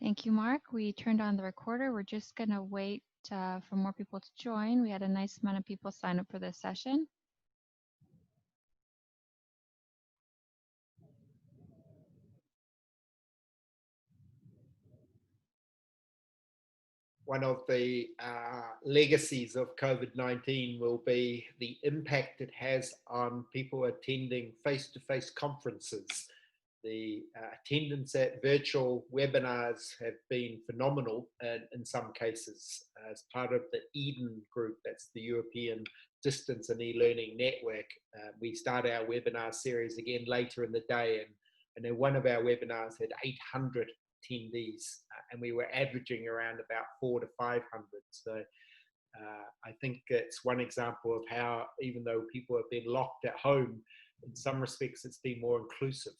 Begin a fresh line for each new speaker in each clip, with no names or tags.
Thank you, Mark. We turned on the recorder. We're just going to wait for more people to join. We had a nice amount of people sign up for this session.
One of the legacies of COVID-19 will be the impact it has on people attending face-to-face conferences. The attendance at virtual webinars have been phenomenal in some cases. As part of the EDEN group, that's the European Distance and E-Learning Network, we start our webinar series again later in the day, and then one of our webinars had 800 attendees, and we were averaging around about 400 to 500. So I think it's one example of how, even though people have been locked at home, in some respects it's been more inclusive.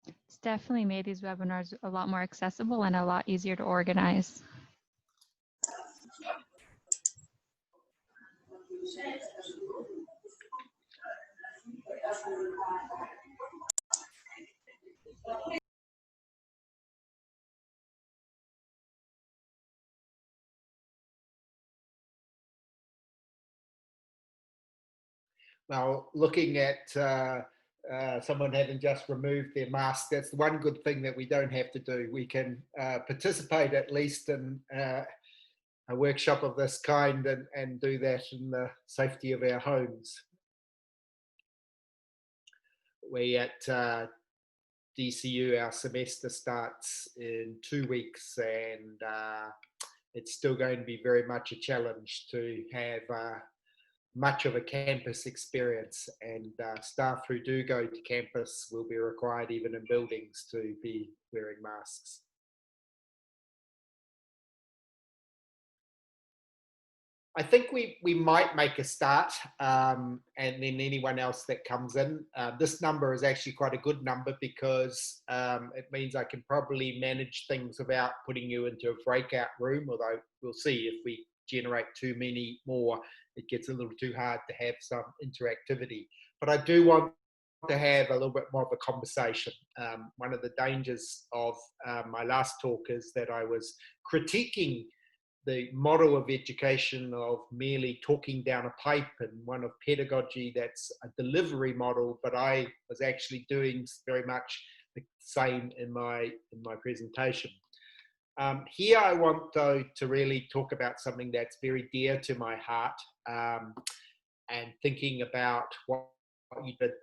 It's definitely made these webinars a lot more accessible and a lot easier to organize.
Now, looking at someone having just removed their mask, that's the one good thing that we don't have to do. We can participate at least in a workshop of this kind and do that in the safety of our homes. We at DCU, our semester starts in 2 weeks, and it's still going to be very much a challenge to have much of a campus experience, and staff who do go to campus will be required, even in buildings, to be wearing masks. I think we might make a start, and then anyone else that comes in. This number is actually quite a good number because it means I can probably manage things without putting you into a breakout room, although we'll see if we generate too many more, it gets a little too hard to have some interactivity. But I do want to have a little bit more of a conversation. One of the dangers of my last talk is that I was critiquing the model of education of merely talking down a pipe, and one of pedagogy that's a delivery model, but I was actually doing very much the same in my presentation. Here I want, though, to really talk about something that's very dear to my heart, and thinking about what you do at the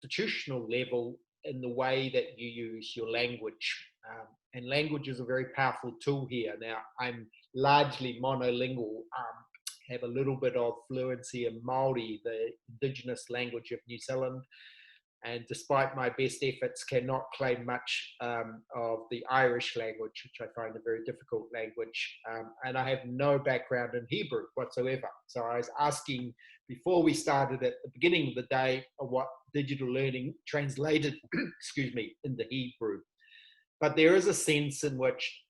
institutional level in the way that you use your language. And language is a very powerful tool here. Now, I'm largely monolingual, have a little bit of fluency in Māori, the indigenous language of New Zealand, and despite my best efforts, cannot claim much of the Irish language, which I find a very difficult language. And I have no background in Hebrew whatsoever. So I was asking before we started at the beginning of the day what digital learning translated, excuse me, into Hebrew. But there is a sense in which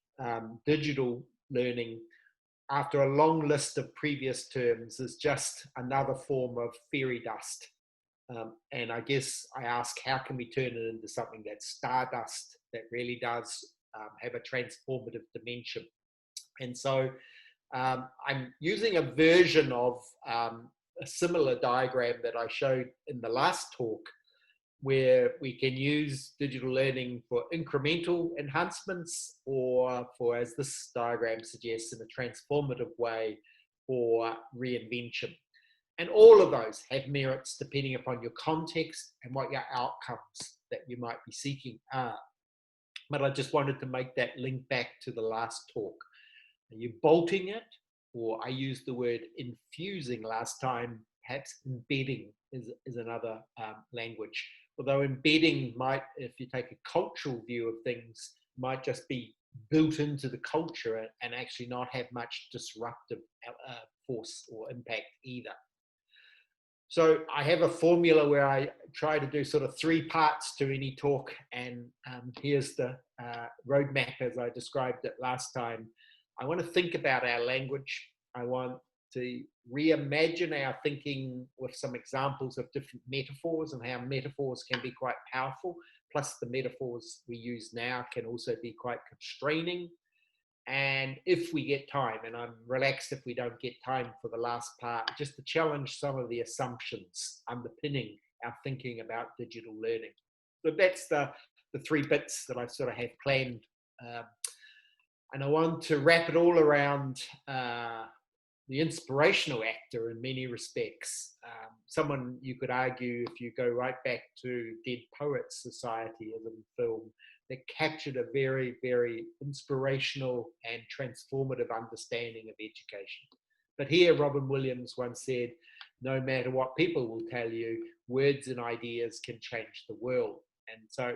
digital learning, after a long list of previous terms, is just another form of fairy dust. And I guess I ask, how can we turn it into something that's stardust, that really does have a transformative dimension? And so I'm using a version of a similar diagram that I showed in the last talk, where we can use digital learning for incremental enhancements, or for, as this diagram suggests, in a transformative way for reinvention. And all of those have merits depending upon your context and what your outcomes that you might be seeking are. But I just wanted to make that link back to the last talk. Are you bolting it? Or I used the word infusing last time, perhaps embedding is another language. Although embedding might, if you take a cultural view of things, might just be built into the culture and actually not have much disruptive force or impact either. So I have a formula where I try to do sort of 3 parts to any talk, and here's the roadmap as I described it last time. I want to think about our language. I want to reimagine our thinking with some examples of different metaphors and how metaphors can be quite powerful. Plus, the metaphors we use now can also be quite constraining. And if we get time, and I'm relaxed if we don't get time for the last part, just to challenge some of the assumptions underpinning our thinking about digital learning. So that's the three bits that I sort of have planned. And I want to wrap it all around the inspirational actor in many respects. Someone you could argue, if you go right back to Dead Poets Society as a film, that captured a very, very inspirational and transformative understanding of education. But here, Robin Williams once said, no matter what people will tell you, words and ideas can change the world. And so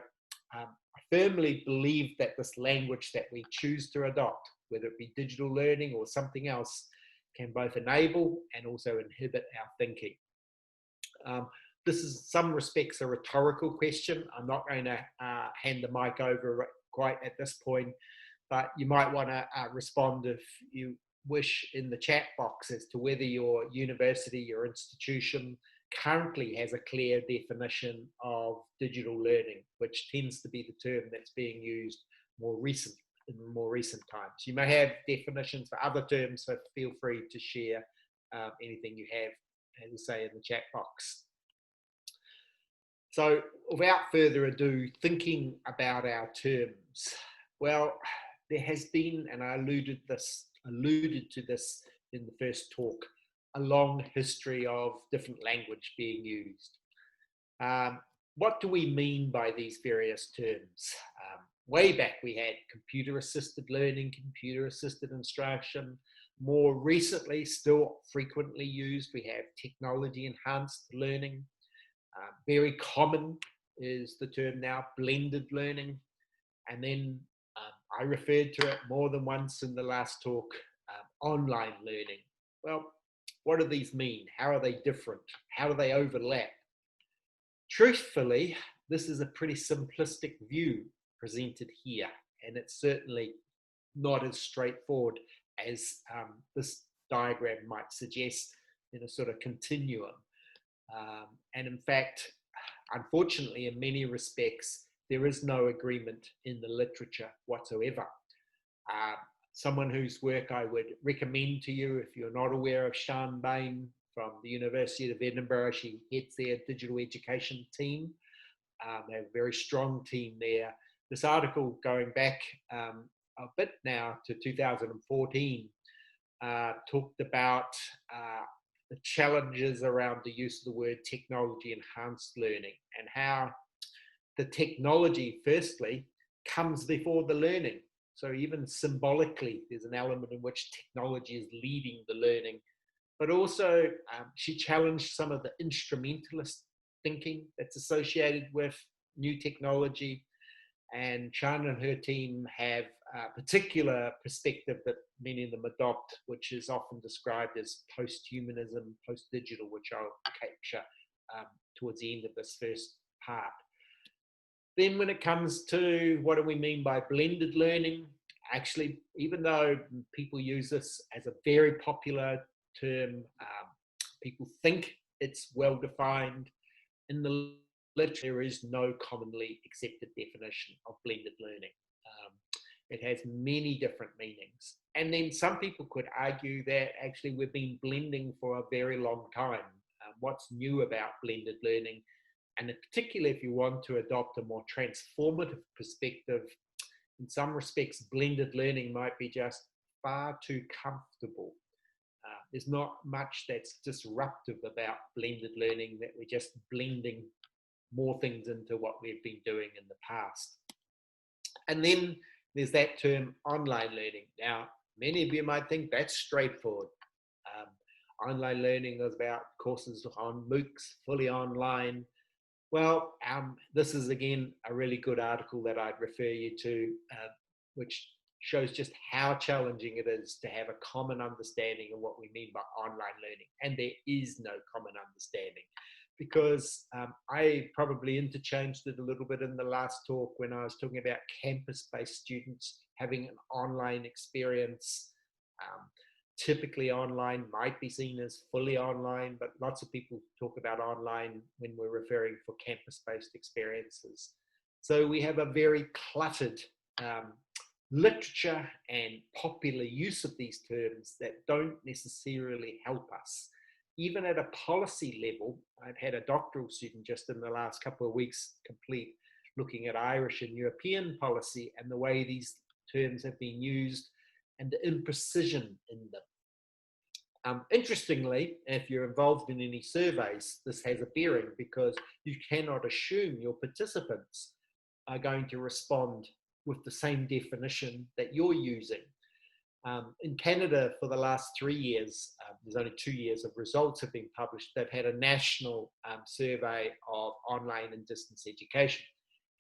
I firmly believe that this language that we choose to adopt, whether it be digital learning or something else, can both enable and also inhibit our thinking. This is, in some respects, a rhetorical question. I'm not going to hand the mic over quite at this point, but you might want to respond if you wish in the chat box as to whether your university, your institution currently has a clear definition of digital learning, which tends to be the term that's being used in more recent times. You may have definitions for other terms, so feel free to share anything you have, as I say, in the chat box. So without further ado, thinking about our terms. Well, there has been, and I alluded to this in the first talk, a long history of different language being used. What do we mean by these various terms? Way back we had computer-assisted learning, computer-assisted instruction. More recently, still frequently used, we have technology-enhanced learning. Very common is the term now blended learning. And then I referred to it more than once in the last talk, online learning. Well, what do these mean? How are they different? How do they overlap? Truthfully, this is a pretty simplistic view presented here, and it's certainly not as straightforward as this diagram might suggest in a sort of continuum. And in fact, unfortunately, in many respects, there is no agreement in the literature whatsoever. Someone whose work I would recommend to you, if you're not aware of Sian Bain from the University of Edinburgh, she heads their digital education team. They have a very strong team there. This article, going back a bit now to 2014, talked about the challenges around the use of the word technology-enhanced learning and how the technology, firstly, comes before the learning. So even symbolically, there's an element in which technology is leading the learning. But also, she challenged some of the instrumentalist thinking that's associated with new technology. And Sian and her team have a particular perspective that many of them adopt, which is often described as post-humanism, post-digital, which I'll capture towards the end of this first part. Then when it comes to what do we mean by blended learning, actually, even though people use this as a very popular term, people think it's well-defined, in the literature there is no commonly accepted definition of blended learning. It has many different meanings. And then some people could argue that actually we've been blending for a very long time. What's new about blended learning? And particularly if you want to adopt a more transformative perspective, in some respects, blended learning might be just far too comfortable. There's not much that's disruptive about blended learning, that we're just blending more things into what we've been doing in the past. And then there's that term online learning. Now, many of you might think that's straightforward. Online learning is about courses on MOOCs, fully online. Well, this is again a really good article that I'd refer you to, which shows just how challenging it is to have a common understanding of what we mean by online learning. And there is no common understanding, because I probably interchanged it a little bit in the last talk when I was talking about campus-based students having an online experience. typically online might be seen as fully online, but lots of people talk about online when we're referring for campus-based experiences. So we have a very cluttered literature and popular use of these terms that don't necessarily help us. Even at a policy level, I've had a doctoral student just in the last couple of weeks complete looking at Irish and European policy and the way these terms have been used and the imprecision in them. Interestingly, if you're involved in any surveys, this has a bearing because you cannot assume your participants are going to respond with the same definition that you're using. In Canada, for the last 3 years, there's only 2 years of results have been published. They've had a national survey of online and distance education.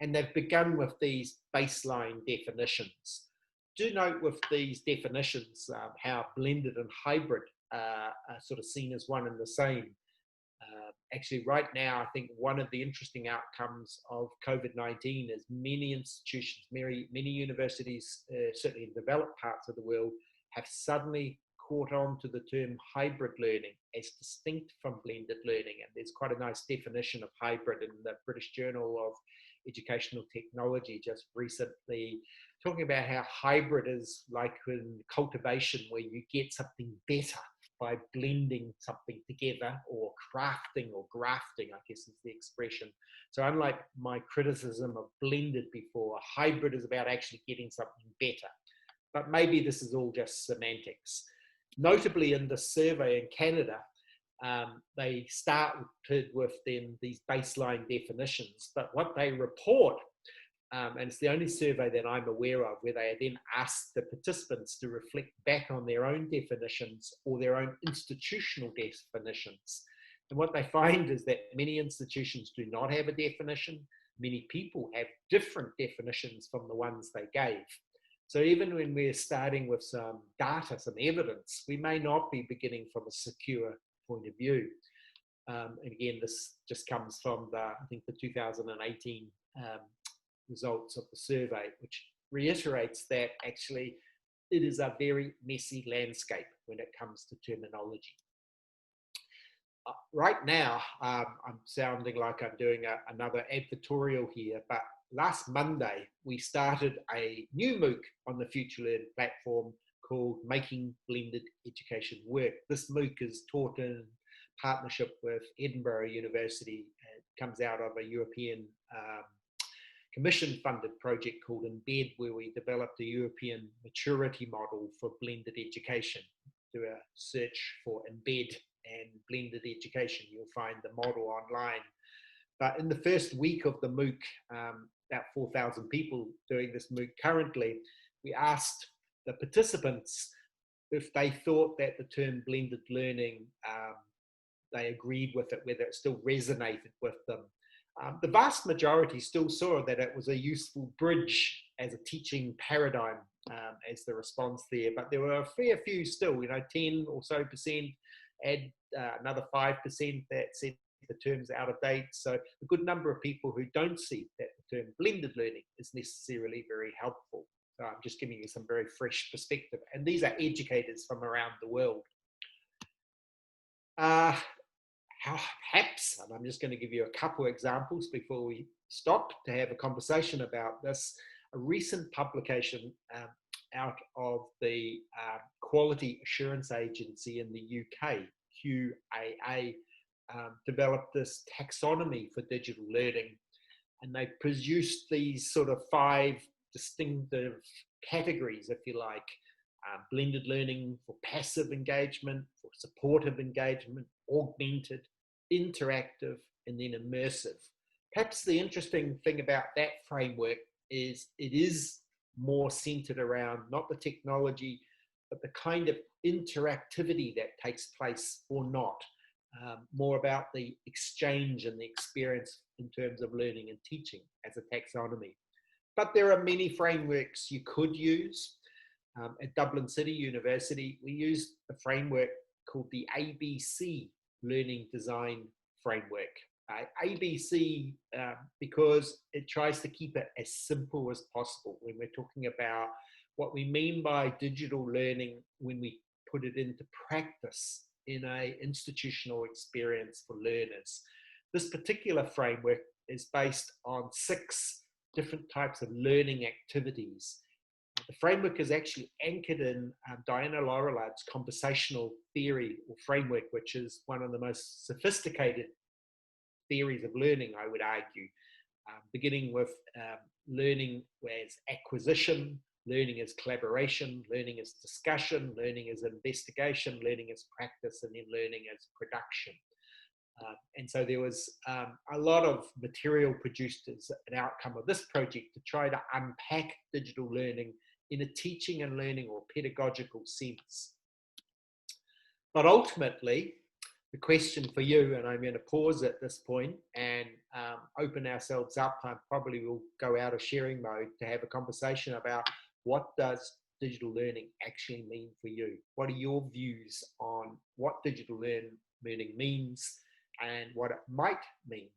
And they've begun with these baseline definitions. Do note with these definitions how blended and hybrid are sort of seen as one and the same. Actually, right now, I think one of the interesting outcomes of COVID-19 is many institutions, many universities, certainly in developed parts of the world, have suddenly caught on to the term hybrid learning as distinct from blended learning. And there's quite a nice definition of hybrid in the British Journal of Educational Technology just recently, talking about how hybrid is like in cultivation where you get something better by blending something together, or crafting or grafting, I guess is the expression. So unlike my criticism of blended before, hybrid is about actually getting something better. But maybe this is all just semantics. Notably in the survey in Canada, they started with then these baseline definitions, but what they report, and it's the only survey that I'm aware of where they then asked the participants to reflect back on their own definitions or their own institutional definitions. And what they find is that many institutions do not have a definition. Many people have different definitions from the ones they gave. So even when we're starting with some data, some evidence, we may not be beginning from a secure point of view. And again, this just comes from I think the 2018 results of the survey, which reiterates that actually it is a very messy landscape when it comes to terminology. Right now, I'm sounding like I'm doing another advertorial here, but last Monday, we started a new MOOC on the FutureLearn platform called Making Blended Education Work. This MOOC is taught in partnership with Edinburgh University. It comes out of a European Commission-funded project called Embed, where we developed a European maturity model for blended education. Do a search for Embed and blended education, you'll find the model online. But in the first week of the MOOC, about 4,000 people doing this MOOC currently, we asked the participants if they thought that the term blended learning, they agreed with it, whether it still resonated with them. The vast majority still saw that it was a useful bridge as a teaching paradigm as the response there, but there were a fair few still, 10 or so percent, add another 5% that said the term's out of date. So a good number of people who don't see that the term blended learning is necessarily very helpful. So I'm just giving you some very fresh perspective. And these are educators from around the world. Perhaps, and I'm just going to give you a couple of examples before we stop to have a conversation about this, a recent publication out of the Quality Assurance Agency in the UK, QAA, developed this taxonomy for digital learning. And they produced these sort of 5 distinctive categories, if you like. Blended learning for passive engagement, for supportive engagement, augmented, interactive, and then immersive. Perhaps the interesting thing about that framework is it is more centered around not the technology, but the kind of interactivity that takes place or not. More about the exchange and the experience in terms of learning and teaching as a taxonomy. But there are many frameworks you could use. At Dublin City University, we used a framework called the ABC Learning Design Framework. ABC because it tries to keep it as simple as possible when we're talking about what we mean by digital learning when we put it into practice in an institutional experience for learners. This particular framework is based on 6 different types of learning activities. The framework is actually anchored in Diana Laurelard's conversational theory or framework, which is one of the most sophisticated theories of learning, I would argue, beginning with learning as acquisition, learning as collaboration, learning as discussion, learning as investigation, learning as practice, and then learning as production. And so there was a lot of material produced as an outcome of this project to try to unpack digital learning in a teaching and learning or pedagogical sense. But ultimately, the question for you, and I'm going to pause at this point and open ourselves up, I probably will go out of sharing mode to have a conversation about what does digital learning actually mean for you? What are your views on what digital learning means and what it might mean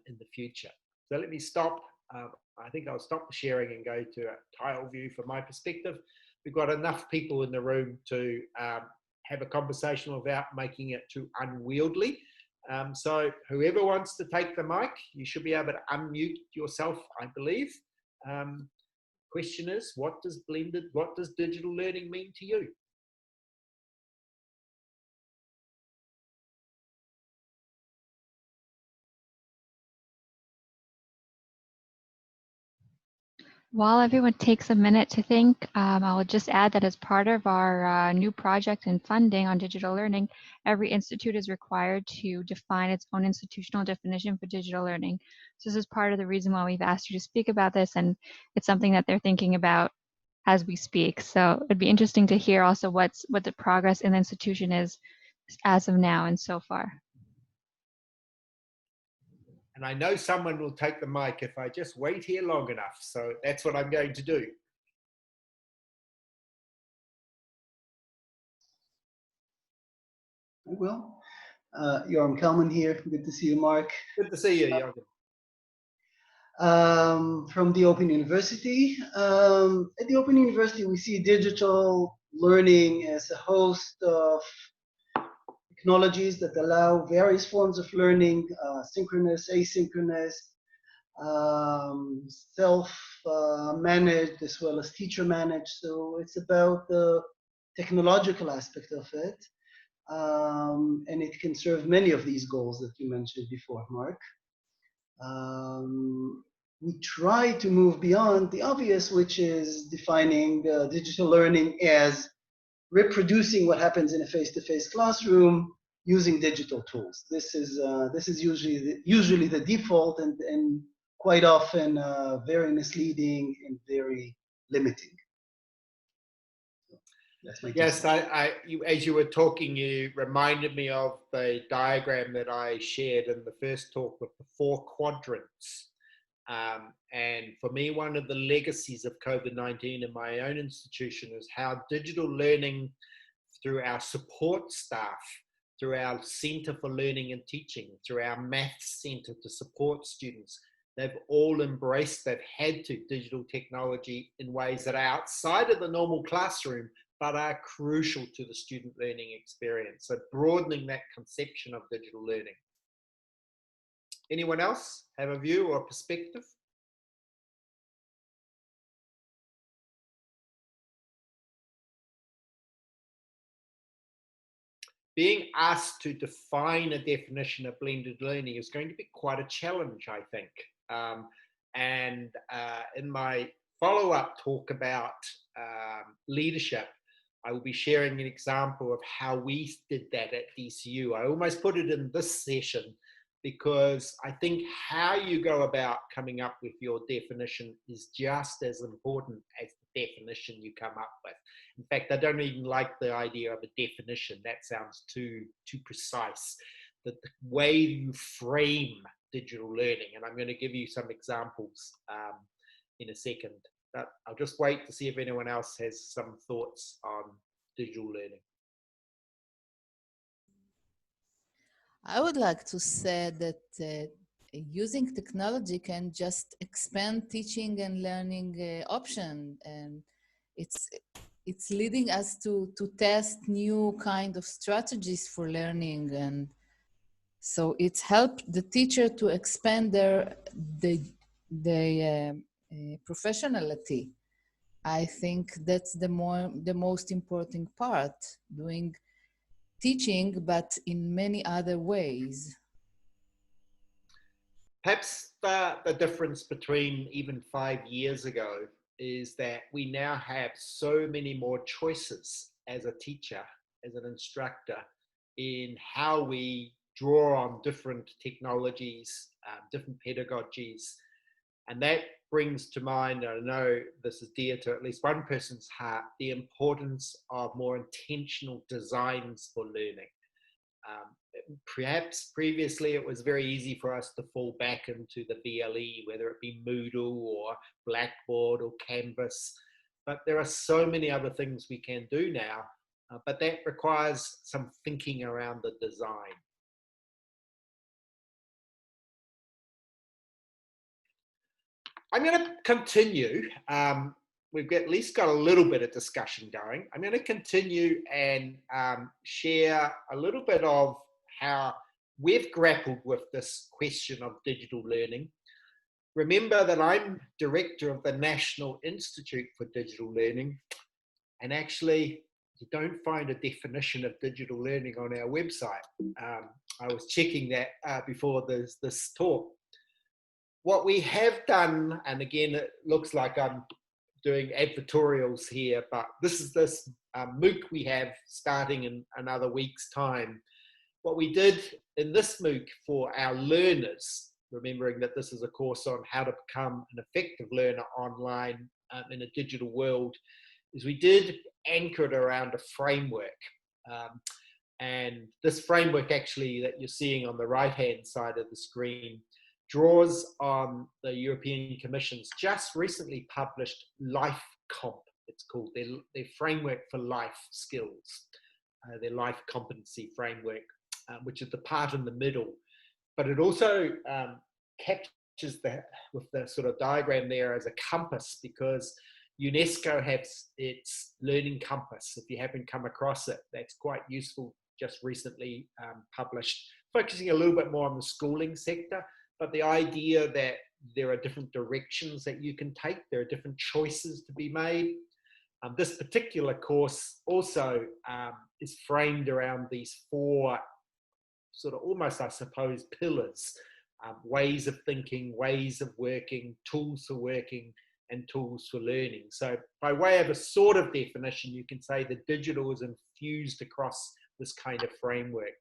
in the future? So let me stop. I think I'll stop the sharing and go to a tile view from my perspective. We've got enough people in the room to have a conversation without making it too unwieldy. So whoever wants to take the mic, you should be able to unmute yourself, I believe. Question is, what does digital learning mean to you?
While everyone takes a minute to think, I will just add that as part of our new project and funding on digital learning, every institute is required to define its own institutional definition for digital learning. So this is part of the reason why we've asked you to speak about this, and it's something that they're thinking about as we speak. So it'd be interesting to hear also what the progress in the institution is as of now and so far.
And I know someone will take the mic if I just wait here long enough. So that's what I'm going to do.
I will. Yoram Kelman here. Good to see you, Mark.
Good to see you, Joram.
From the Open University. At the Open University, we see digital learning as a host of technologies that allow various forms of learning, synchronous, asynchronous, self-managed as well as teacher-managed. So it's about the technological aspect of it. And it can serve many of these goals that you mentioned before, Mark. We try to move beyond the obvious, which is defining digital learning as reproducing what happens in a face-to-face classroom using digital tools. This is usually the default, and quite often very misleading and very limiting.
Yes, as you were talking, you reminded me of the diagram that I shared in the first talk with the 4 quadrants. And for me, one of the legacies of COVID-19 in my own institution is how digital learning through our support staff, through our Center for Learning and Teaching, through our Maths Center to support students, they've all embraced, they've had to digital technology in ways that are outside of the normal classroom, but are crucial to the student learning experience. So broadening that conception of digital learning. Anyone else have a view or perspective? Being asked to define a definition of blended learning is going to be quite a challenge, I think. In my follow-up talk about leadership, I will be sharing an example of how we did that at DCU. I almost put it in this session because I think how you go about coming up with your definition is just as important as the definition you come up with. In fact, I don't even like the idea of a definition. That sounds too precise. The way you frame digital learning, and I'm going to give you some examples in a second. But I'll just wait to see if anyone else has some thoughts on digital learning.
I would like to say that using technology can just expand teaching and learning option, and it's it's leading us to test new kind of strategies for learning, and so it's helped the teacher to expand the professionality. I think that's the most important part, doing teaching, but in many other ways.
Perhaps the difference between even 5 years ago is that we now have so many more choices as a teacher, as an instructor, in how we draw on different technologies, different pedagogies. And that brings to mind, I know this is dear to at least one person's heart, the importance of more intentional designs for learning. Perhaps previously it was very easy for us to fall back into the VLE, whether it be Moodle or Blackboard or Canvas, but there are so many other things we can do now, but that requires some thinking around the design. I'm going to continue. We've at least got a little bit of discussion going. I'm going to continue and share a little bit of how we've grappled with this question of digital learning. Remember that I'm director of the National Institute for Digital Learning, and actually you don't find a definition of digital learning on our website. I was checking that before this talk. What we have done, and again, it looks like I'm doing advertorials here, but this is this MOOC we have starting in another week's time. What we did in this MOOC for our learners, remembering that this is a course on how to become an effective learner online in a digital world, is we did anchor it around a framework. And this framework actually that you're seeing on the right-hand side of the screen draws on the European Commission's just recently published LifeComp, it's called, their framework for life skills, their life competency framework, which is the part in the middle. But it also captures with the sort of diagram there as a compass, because UNESCO has its learning compass. If you haven't come across it, that's quite useful, just recently published, focusing a little bit more on the schooling sector. But the idea that there are different directions that you can take, there are different choices to be made. This particular course also is framed around these four sort of almost, I suppose, pillars, ways of thinking, ways of working, tools for working, and tools for learning. So by way of a sort of definition, you can say that digital is infused across this kind of framework.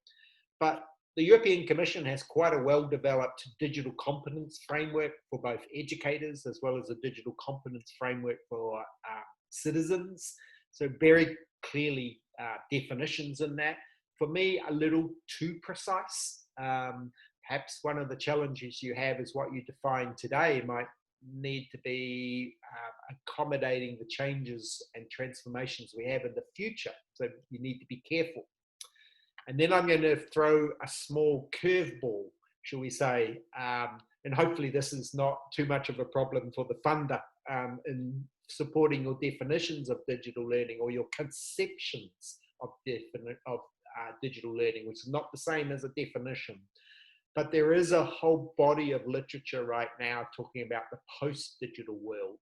But the European Commission has quite a well-developed digital competence framework for both educators, as well as a digital competence framework for citizens. So very clearly definitions in that. For me, a little too precise. Perhaps one of the challenges you have is what you define today might need to be accommodating the changes and transformations we have in the future. So you need to be careful. And then I'm going to throw a small curveball, shall we say, and hopefully this is not too much of a problem for the funder in supporting your definitions of digital learning or your conceptions of digital learning, which is not the same as a definition. But there is a whole body of literature right now talking about the post-digital world.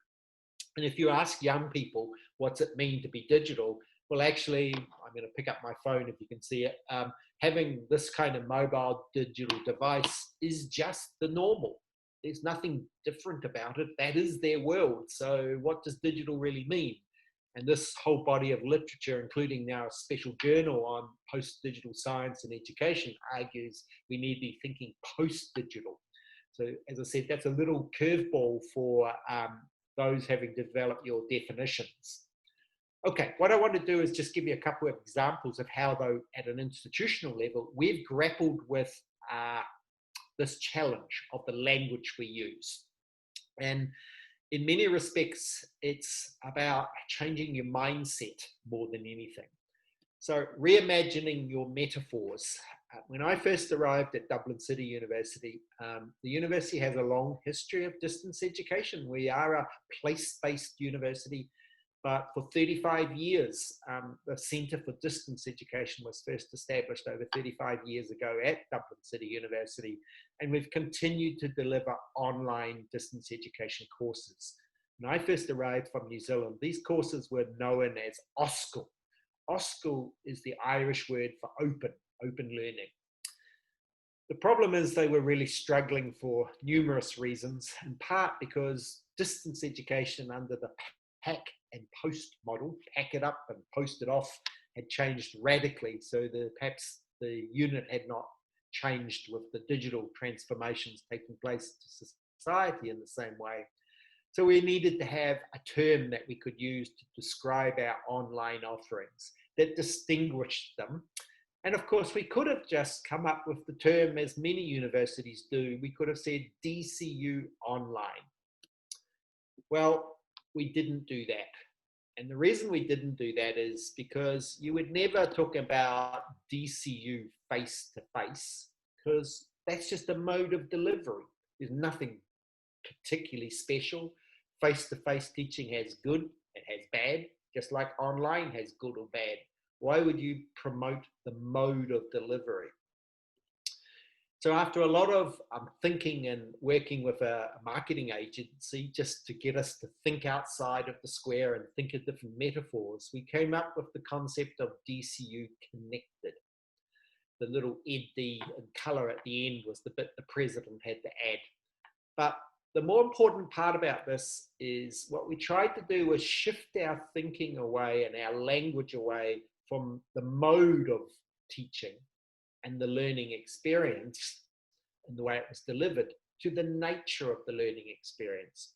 And if you ask young people, what's it mean to be digital? Well, actually, I'm going to pick up my phone if you can see it. Having this kind of mobile digital device is just the normal. There's nothing different about it. That is their world. So what does digital really mean? And this whole body of literature, including now a special journal on post-digital science and education, argues we need to be thinking post-digital. So as I said, that's a little curveball for those having developed your definitions. Okay, what I want to do is just give you a couple of examples of how, though, at an institutional level, we've grappled with this challenge of the language we use. And in many respects, it's about changing your mindset more than anything. So reimagining your metaphors. When I first arrived at Dublin City University, the university has a long history of distance education. We are a place-based university. But for 35 years, the Centre for Distance Education was first established over 35 years ago at Dublin City University, and we've continued to deliver online distance education courses. When I first arrived from New Zealand, these courses were known as OSCIL. OSCIL is the Irish word for open learning. The problem is they were really struggling for numerous reasons, in part because distance education under the pack and post model, pack it up and post it off, had changed radically. So perhaps the unit had not changed with the digital transformations taking place to society in the same way. So we needed to have a term that we could use to describe our online offerings that distinguished them. And of course, we could have just come up with the term, as many universities do. We could have said DCU Online. Well, we didn't do that. And the reason we didn't do that is because you would never talk about DCU face-to-face, because that's just a mode of delivery. There's nothing particularly special. Face-to-face teaching has good, it has bad, just like online has good or bad. Why would you promote the mode of delivery? So after a lot of thinking and working with a marketing agency just to get us to think outside of the square and think of different metaphors, we came up with the concept of DCU Connected. The little ED in colour at the end was the bit the president had to add. But the more important part about this is what we tried to do was shift our thinking away and our language away from the mode of teaching and the learning experience and the way it was delivered to the nature of the learning experience.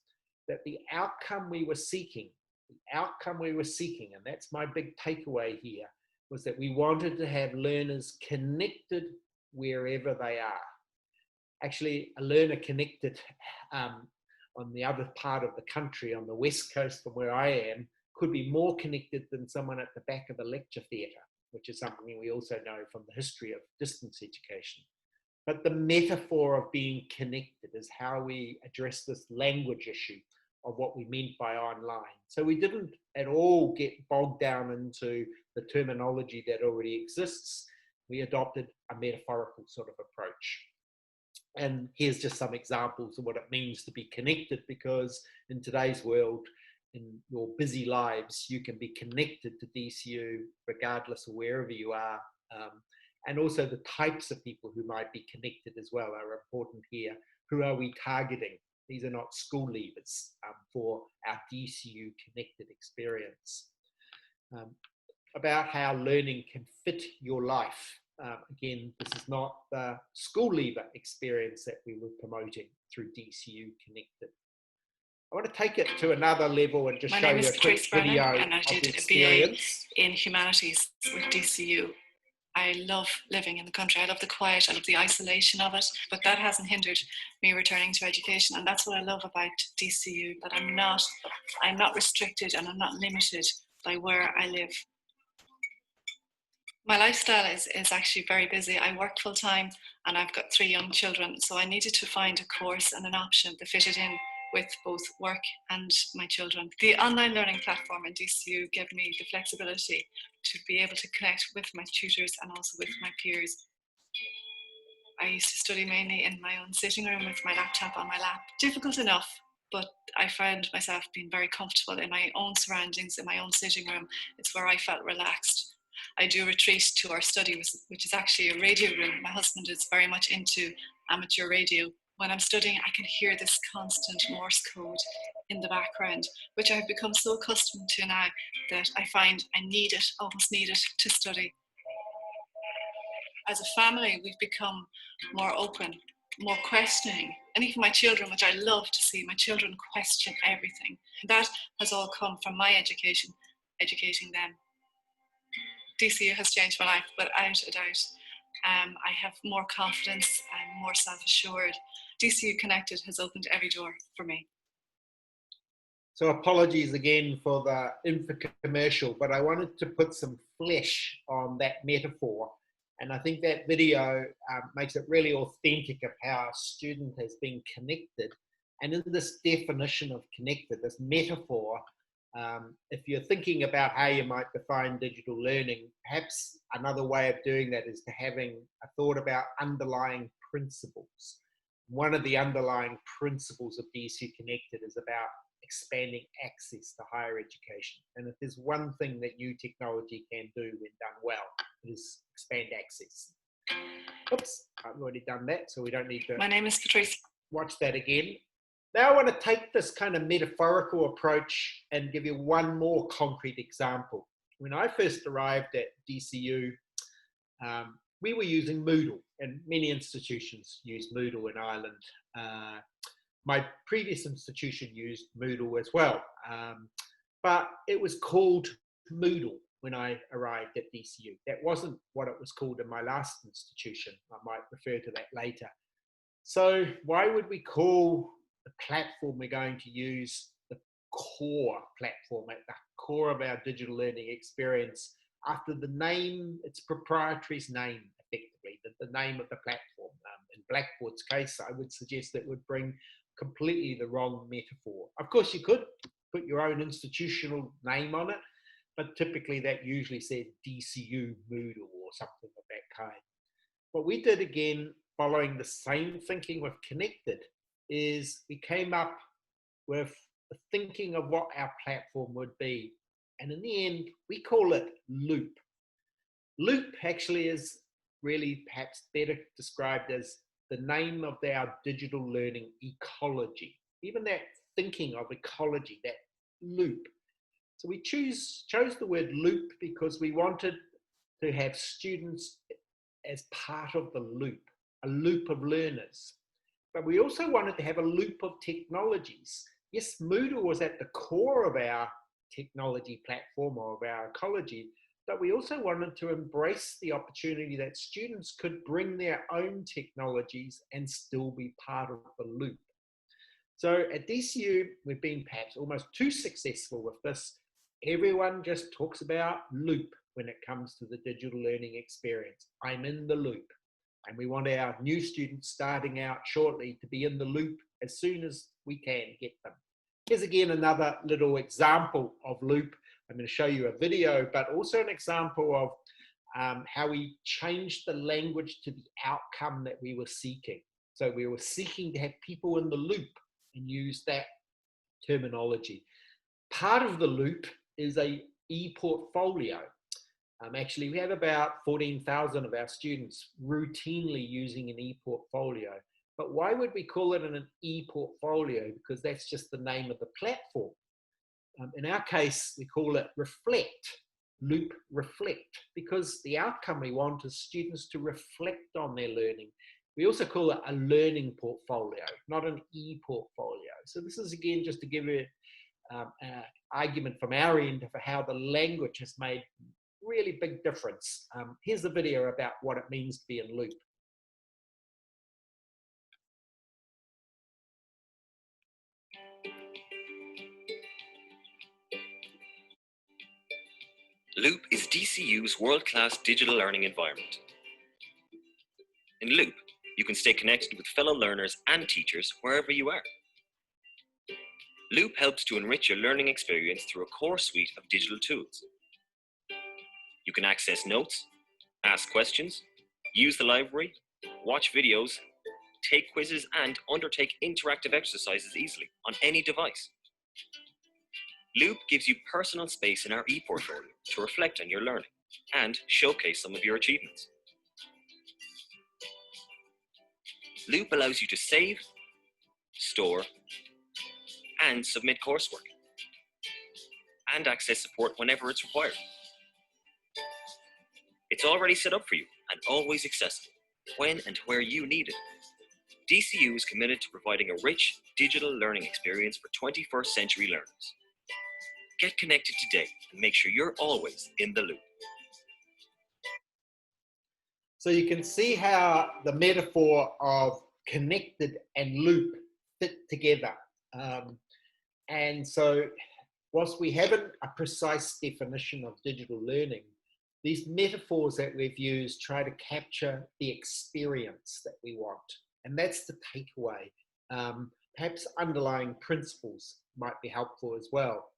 That the outcome we were seeking, and that's my big takeaway here, was that we wanted to have learners connected wherever they are. Actually, a learner connected on the other part of the country, on the west coast from where I am, could be more connected than someone at the back of a lecture theatre, which is something we also know from the history of distance education. But the metaphor of being connected is how we address this language issue of what we meant by online. So we didn't at all get bogged down into the terminology that already exists. We adopted a metaphorical sort of approach. And here's just some examples of what it means to be connected, because in today's world, in your busy lives, you can be connected to DCU regardless of wherever you are. And also the types of people who might be connected as well are important here. Who are we targeting? These are not school leavers for our DCU connected experience. About how learning can fit your life. Again, this is not the school leaver experience that we were promoting through DCU Connected. I want to take it to another level and just show you a quick video
and I did a BA in humanities with DCU. I love living in the country. I love the quiet. I love the isolation of it. But that hasn't hindered me returning to education. And that's what I love about DCU, that I'm not restricted and I'm not limited by where I live. My lifestyle is actually very busy. I work full time and I've got 3 young children. So I needed to find a course and an option that fitted in with both work and my children. The online learning platform in DCU gave me the flexibility to be able to connect with my tutors and also with my peers. I used to study mainly in my own sitting room with my laptop on my lap. Difficult enough, but I found myself being very comfortable in my own surroundings, in my own sitting room. It's where I felt relaxed. I do retreat to our study, which is actually a radio room. My husband is very much into amateur radio. When I'm studying, I can hear this constant Morse code in the background, which I've become so accustomed to now that I find I almost need it to study. As a family, we've become more open, more questioning, and even my children, which I love to see, my children question everything. That has all come from my education, educating them. DCU has changed my life, without a doubt. I have more confidence, I'm more self-assured. DCU Connected has opened every door for me.
So apologies again for the infomercial, but I wanted to put some flesh on that metaphor. And I think that video makes it really authentic of how a student has been connected. And in this definition of connected, this metaphor, If you're thinking about how you might define digital learning, perhaps another way of doing that is to having a thought about underlying principles. One of the underlying principles of DCU Connected is about expanding access to higher education. And if there's one thing that new technology can do when done well, it is expand access. Oops, I've already done that, so we don't need to
My name is Patrice.
watch that again. Now I want to take this kind of metaphorical approach and give you one more concrete example. When I first arrived at DCU, we were using Moodle, and many institutions use Moodle in Ireland. My previous institution used Moodle as well, but it was called Moodle when I arrived at DCU. That wasn't what it was called in my last institution. I might refer to that later. So why would we call the platform we're going to use the core platform, at the core of our digital learning experience, after the name, its proprietary's name, effectively, the name of the platform? In Blackboard's case, I would suggest that would bring completely the wrong metaphor. Of course, you could put your own institutional name on it, but typically that usually said DCU Moodle or something of that kind. What we did, again, following the same thinking with Connected, is we came up with the thinking of what our platform would be. And in the end, we call it Loop. Loop actually is really perhaps better described as the name of our digital learning ecology. Even that thinking of ecology, that loop. So we chose the word loop because we wanted to have students as part of the loop, a loop of learners. But we also wanted to have a loop of technologies. Yes, Moodle was at the core of our technology platform or of our ecology, but we also wanted to embrace the opportunity that students could bring their own technologies and still be part of the loop. So at DCU, we've been perhaps almost too successful with this. Everyone just talks about loop when it comes to the digital learning experience. I'm in the loop. And we want our new students starting out shortly to be in the loop as soon as we can get them. Here's again another little example of loop. I'm going to show you a video, but also an example of how we changed the language to the outcome that we were seeking. So we were seeking to have people in the loop and use that terminology. Part of the loop is a e-portfolio. Actually, we have about 14,000 of our students routinely using an e-portfolio. But why would we call it an e-portfolio? Because that's just the name of the platform. In our case, we call it Reflect, Loop Reflect, because the outcome we want is students to reflect on their learning. We also call it a learning portfolio, not an e-portfolio. So this is, again, just to give you an argument from our end for how the language has made really big difference. Here's the video about what it means to be in Loop.
Loop is DCU's world-class digital learning environment. In Loop, you can stay connected with fellow learners and teachers wherever you are. Loop helps to enrich your learning experience through a core suite of digital tools. You can access notes, ask questions, use the library, watch videos, take quizzes, and undertake interactive exercises easily on any device. Loop gives you personal space in our e-portfolio to reflect on your learning and showcase some of your achievements. Loop allows you to save, store, and submit coursework, and access support whenever it's required. It's already set up for you and always accessible when and where you need it. DCU is committed to providing a rich digital learning experience for 21st century learners. Get connected today and make sure you're always in the loop.
So you can see how the metaphor of connected and loop fit together. And so whilst we haven't a precise definition of digital learning, these metaphors that we've used try to capture the experience that we want. And that's the takeaway. Perhaps underlying principles might be helpful as well.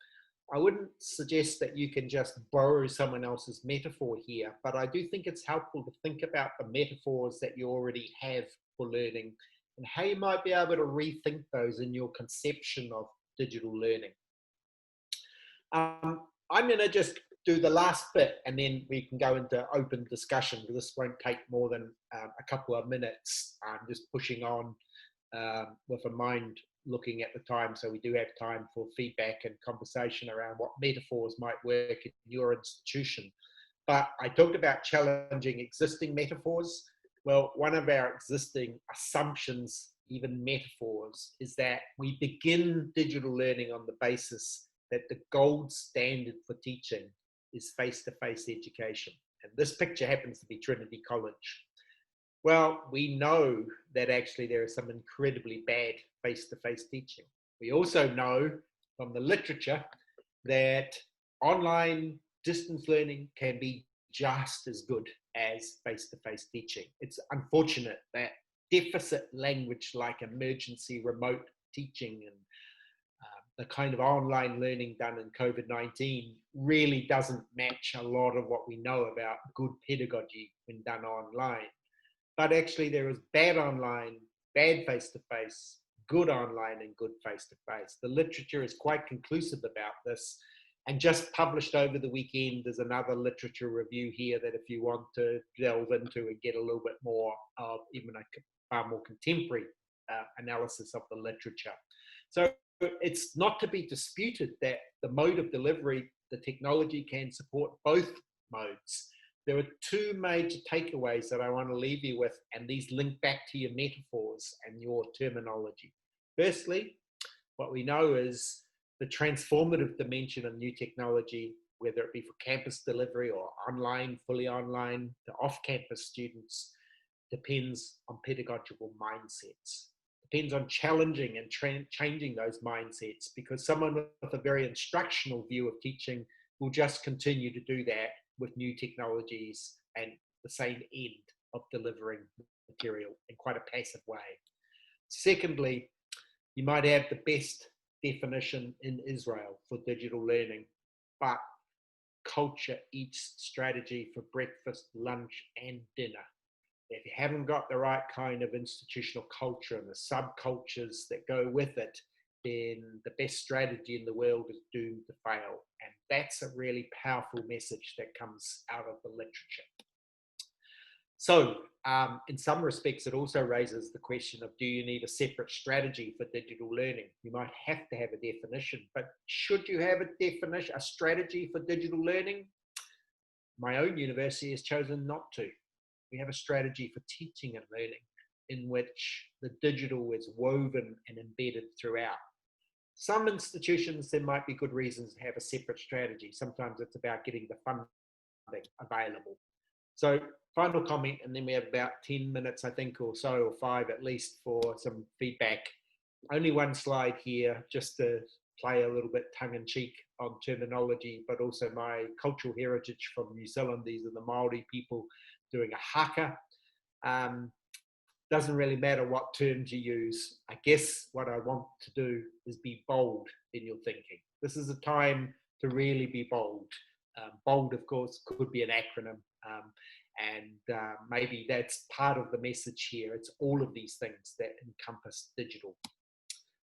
I wouldn't suggest that you can just borrow someone else's metaphor here, but I do think it's helpful to think about the metaphors that you already have for learning and how you might be able to rethink those in your conception of digital learning. I'm going to just do the last bit and then we can go into open discussion. This won't take more than a couple of minutes. I'm just pushing on with a mind looking at the time, so we do have time for feedback and conversation around what metaphors might work in your institution. But I talked about challenging existing metaphors. Well, one of our existing assumptions, even metaphors, is that we begin digital learning on the basis that the gold standard for teaching is face-to-face education. And this picture happens to be Trinity College. Well, we know that actually there is some incredibly bad face-to-face teaching. We also know from the literature that online distance learning can be just as good as face-to-face teaching. It's unfortunate that deficit language like emergency remote teaching and the kind of online learning done in COVID-19 really doesn't match a lot of what we know about good pedagogy when done online. But actually there is bad online, bad face-to-face, good online and good face-to-face. The literature is quite conclusive about this, and just published over the weekend, there's another literature review here that if you want to delve into and get a little bit more of even a far more contemporary analysis of the literature. So it's not to be disputed that the mode of delivery, the technology can support both modes. There are two major takeaways that I want to leave you with, and these link back to your metaphors and your terminology. Firstly, what we know is the transformative dimension of new technology, whether it be for campus delivery or online, fully online, to off-campus students, depends on pedagogical mindsets. Depends on challenging and changing those mindsets, because someone with a very instructional view of teaching will just continue to do that with new technologies and the same end of delivering material in quite a passive way. Secondly, you might have the best definition in Israel for digital learning, but culture eats strategy for breakfast, lunch, and dinner. If you haven't got the right kind of institutional culture and the subcultures that go with it, then the best strategy in the world is doomed to fail. And that's a really powerful message that comes out of the literature. So in some respects, it also raises the question of, do you need a separate strategy for digital learning? You might have to have a definition, but should you have a definition, a strategy for digital learning? My own university has chosen not to. We have a strategy for teaching and learning in which the digital is woven and embedded throughout. Some institutions, there might be good reasons to have a separate strategy. Sometimes it's about getting the funding available. So final comment, and then we have about 10 minutes, I think, or so, or 5 at least, for some feedback. Only one slide here, just to play a little bit tongue-in-cheek on terminology, but also my cultural heritage from New Zealand. These are the Maori people doing a haka. Doesn't really matter what terms you use. I guess what I want to do is be bold in your thinking. This is a time to really be bold. Bold, of course, could be an acronym. And maybe that's part of the message here. It's all of these things that encompass digital.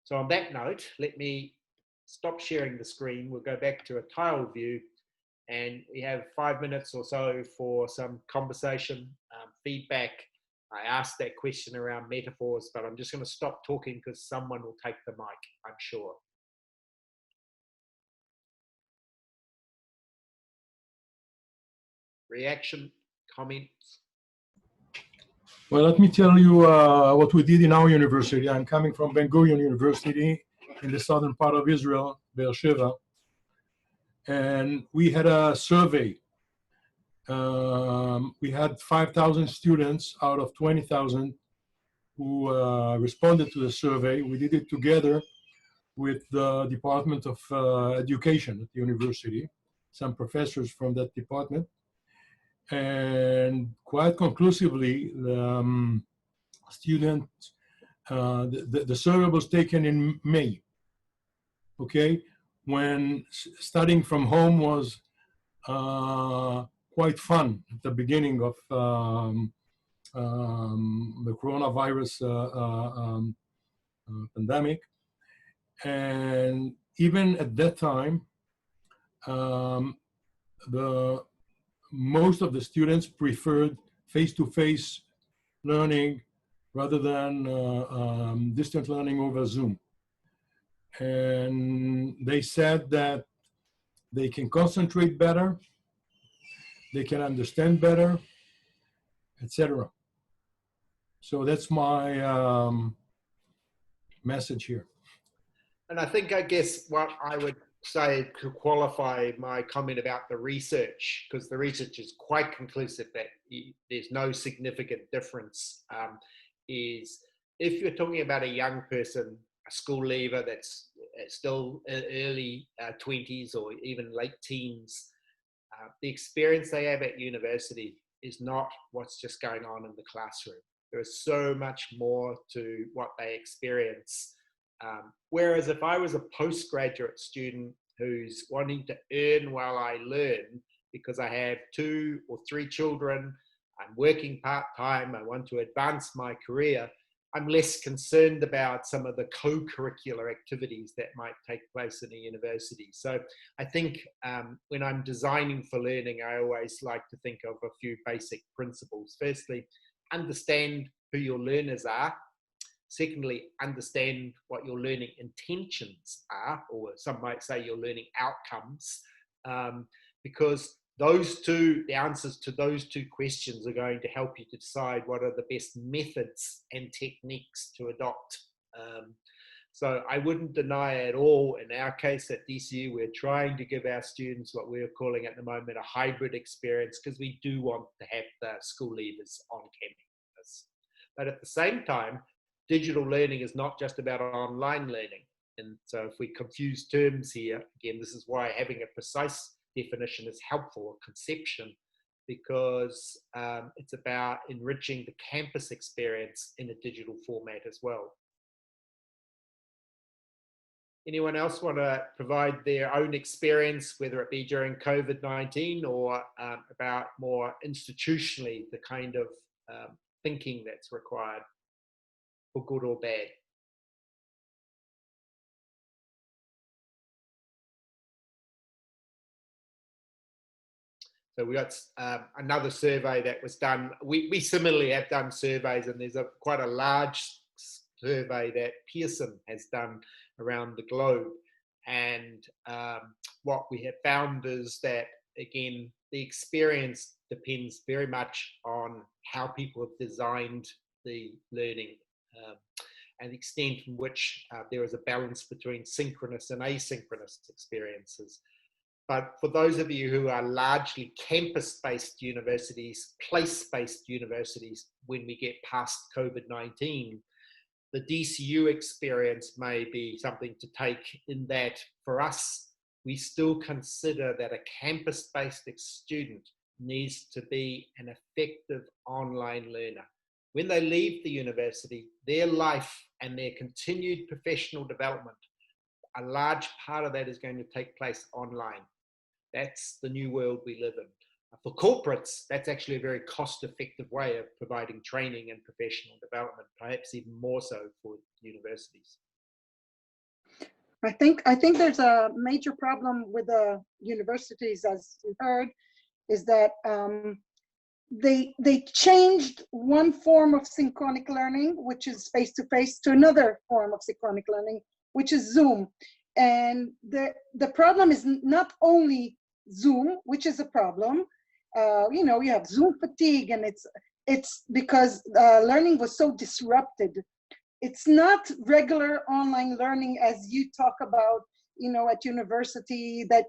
So on that note, let me stop sharing the screen. We'll go back to a tile view, and we have 5 minutes or so for some conversation, feedback. I asked that question around metaphors, but I'm just going to stop talking because someone will take the mic, I'm sure. Reaction, comments?
Well, let me tell you what we did in our university. I'm coming from Ben Gurion University in the southern part of Israel, Beersheba. And we had a survey. We had 5,000 students out of 20,000 who responded to the survey. We did it together with the Department of Education at the university, some professors from that department. And quite conclusively, the the survey was taken in May. Okay, when studying from home was quite fun at the beginning of the coronavirus pandemic. And even at that time, most of the students preferred face-to-face learning rather than distant learning over Zoom. And they said that they can concentrate better, they can understand better, etc. So that's my message here.
And I guess what I would say to qualify my comment about the research, because the research is quite conclusive that there's no significant difference, is if you're talking about a young person, a school leaver that's still early 20s or even late teens, the experience they have at university is not what's just going on in the classroom. There is so much more to what they experience. Whereas if I was a postgraduate student who's wanting to earn while I learn, because I have 2 or 3 children, I'm working part-time, I want to advance my career, I'm less concerned about some of the co-curricular activities that might take place in a university. So I think when I'm designing for learning, I always like to think of a few basic principles. Firstly, understand who your learners are. Secondly, understand what your learning intentions are, or some might say your learning outcomes, because the answers to those 2 questions are going to help you to decide what are the best methods and techniques to adopt. So I wouldn't deny at all, in our case at DCU, we're trying to give our students what we're calling at the moment a hybrid experience, because we do want to have the school leavers on campus. But at the same time, digital learning is not just about online learning. And so if we confuse terms here, again, this is why having a precise definition is helpful, or conception, because it's about enriching the campus experience in a digital format as well. Anyone else want to provide their own experience, whether it be during COVID-19 or about more institutionally, the kind of thinking that's required, for good or bad? So we got another survey that was done. We similarly have done surveys, and there's quite a large survey that Pearson has done around the globe. And what we have found is that, again, the experience depends very much on how people have designed the learning and the extent in which there is a balance between synchronous and asynchronous experiences. But for those of you who are largely campus-based universities, place-based universities, when we get past COVID-19, the DCU experience may be something to take in that, for us, we still consider that a campus-based student needs to be an effective online learner. When they leave the university, their life and their continued professional development, a large part of that is going to take place online. That's the new world we live in. For corporates, that's actually a very cost-effective way of providing training and professional development, perhaps even more so for universities.
I think there's a major problem with the universities, as you heard, is that they changed one form of synchronic learning, which is face-to-face, to another form of synchronic learning, which is Zoom. And the problem is not only Zoom, which is a problem. You know, you have Zoom fatigue, and it's because learning was so disrupted. It's not regular online learning as you talk about, you know, at university, that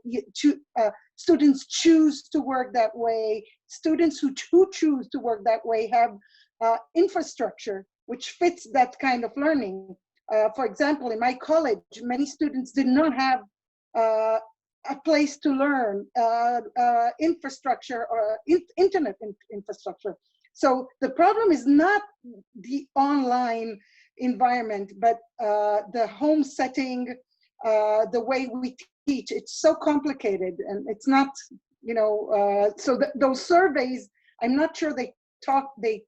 students choose to work that way. Students who choose to work that way have infrastructure which fits that kind of learning. For example, in my college, many students did not have a place to learn, infrastructure or internet infrastructure. So the problem is not the online environment, but the home setting, the way we teach. It's so complicated, and it's not, you know, so those surveys, I'm not sure they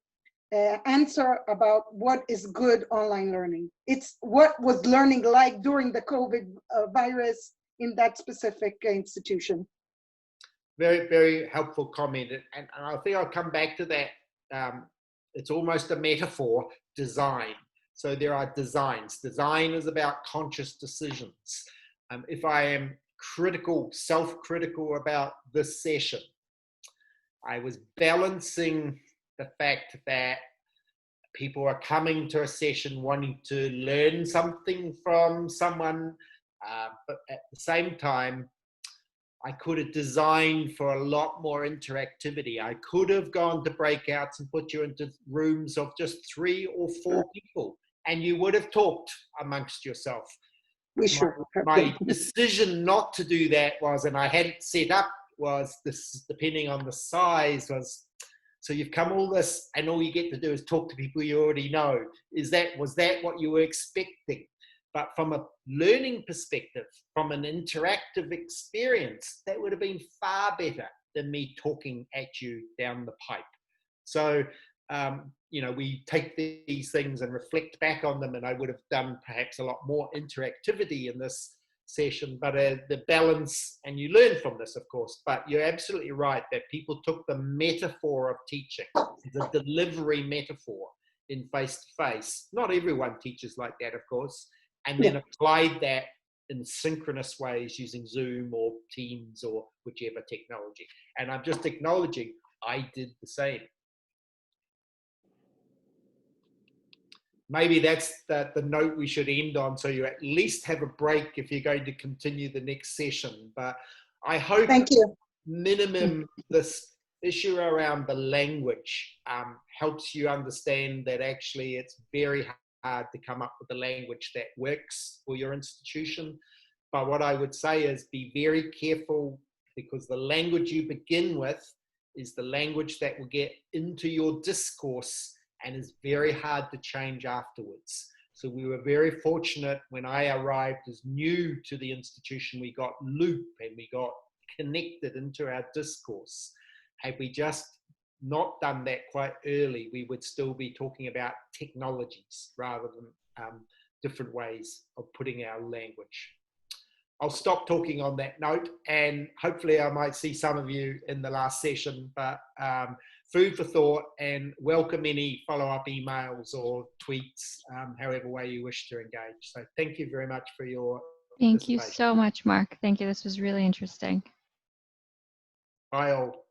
answer about what is good online learning. It's what was learning like during the COVID virus in that specific institution.
Very, very helpful comment. And I think I'll come back to that. It's almost a metaphor, design. So there are designs. Design is about conscious decisions. If I am critical, self-critical about this session, I was balancing the fact that people are coming to a session wanting to learn something from someone, but at the same time, I could have designed for a lot more interactivity. I could have gone to breakouts and put you into rooms of just 3 or 4 people, and you would have talked amongst yourself.
We sure.
My decision not to do that was, and I had it set up, was this, depending on the size, was, so you've come all this and all you get to do is talk to people you already know. Was that what you were expecting? But from a learning perspective, from an interactive experience, that would have been far better than me talking at you down the pipe. So, you know, we take these things and reflect back on them, and I would have done perhaps a lot more interactivity in this session, but the balance, and you learn from this, of course, but you're absolutely right that people took the metaphor of teaching, the delivery metaphor in face-to-face. Not everyone teaches like that, of course, and then applied that in synchronous ways using Zoom or Teams or whichever technology. And I'm just acknowledging I did the same. Maybe that's the note we should end on, so you at least have a break if you're going to continue the next session. But I hope,
thank you.
Minimum, this issue around the language helps you understand that actually it's very hard to come up with a language that works for your institution. But what I would say is be very careful, because the language you begin with is the language that will get into your discourse and is very hard to change afterwards. So we were very fortunate when I arrived as new to the institution, we got Loop and we got connected into our discourse. Had we just not done that quite early, we would still be talking about technologies rather than different ways of putting our language. I'll stop talking on that note, and hopefully I might see some of you in the last session, but food for thought, and welcome any follow-up emails or tweets, however way you wish to engage. So thank you very much for your
Thank you so much, Mark. Thank you. This was really interesting.
Bye all.